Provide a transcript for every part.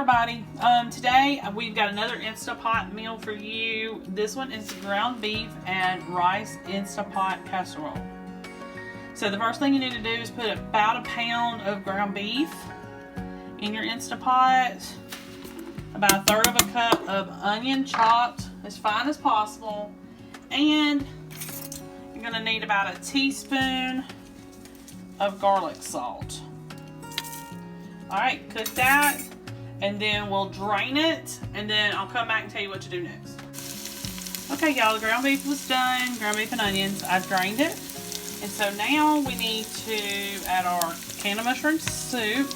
everybody, today we've got another Instapot meal for you. This one is ground beef and rice Instapot casserole. So the first thing you need to do is put about a pound of ground beef in your Instapot, about a third of a cup of onion chopped as fine as possible, and you're going to need about a teaspoon of garlic salt. Alright, cook that, and then we'll drain it, and then I'll come back and tell you what to do next. Okay, y'all, the ground beef was done, ground beef and onions. I've drained it, and so now we need to add our can of mushroom soup.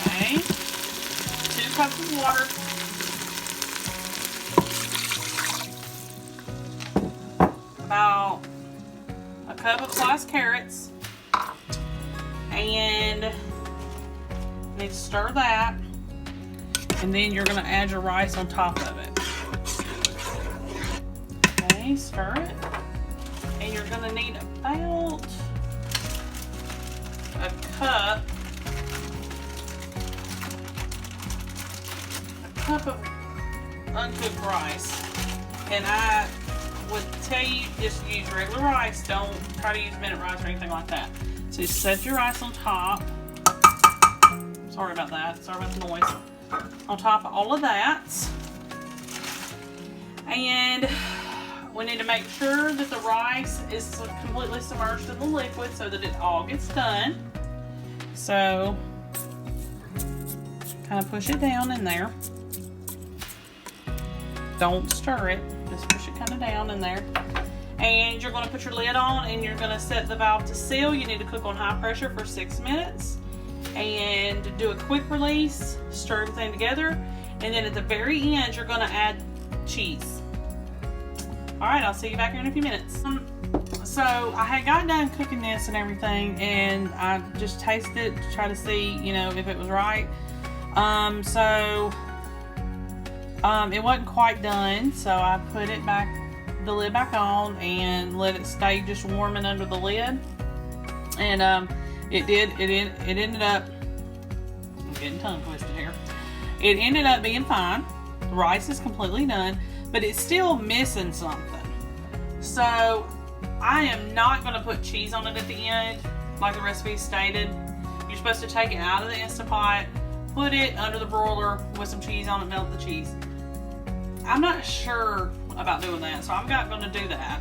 Okay, 2 cups of water, about a cup of sliced carrots, and you need to stir that, and then you're going to add your rice on top of it. Okay, stir it, and you're going to need about a cup of uncooked rice, and I would tell you just use regular rice. Don't try to use minute rice or anything like that. So you set your rice on top. Sorry about that. Sorry about the noise. On top of all of that. And we need to make sure that the rice is completely submerged in the liquid so that it all gets done. So kind of push it down in there. Don't stir it. Just push it kind of down in there. And you're going to put your lid on, and you're going to set the valve to seal. You need to cook on high pressure for 6 minutes. And do a quick release, stir everything together, and then at the very end, you're going to add cheese. Alright, I'll see you back here in a few minutes. So, I had got done cooking this and everything, and I just tasted it to try to see, you know, if it was right. It wasn't quite done, so I put the lid back on and let it stay just warming under the lid. And it ended up, I'm getting tongue twisted here. It ended up being fine. The rice is completely done, but it's still missing something. So I am not going to put cheese on it at the end like the recipe stated. You're supposed to take it out of the Instapot, put it under the broiler with some cheese on it, melt the cheese. I'm not sure about doing that, so I'm not going to do that.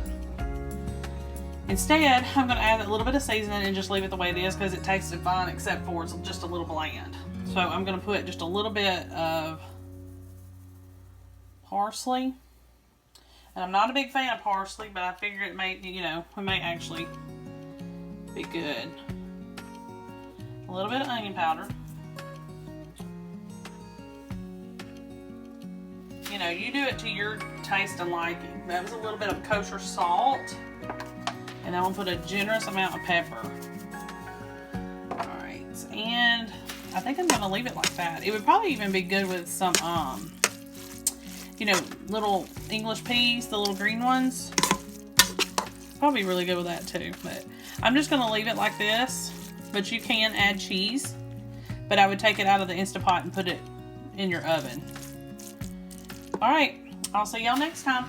Instead, I'm going to add a little bit of seasoning and just leave it the way it is because it tasted fine, except for it's just a little bland. So I'm going to put just a little bit of parsley. And I'm not a big fan of parsley, but I figure it may, you know, it may actually be good. A little bit of onion powder. You know, you do it to your taste and liking. That was a little bit of kosher salt. And I'm going to put a generous amount of pepper. Alright, and I think I'm going to leave it like that. It would probably even be good with some, you know, little English peas, the little green ones. Probably really good with that too. But I'm just going to leave it like this. But you can add cheese. But I would take it out of the Instapot and put it in your oven. Alright, I'll see y'all next time.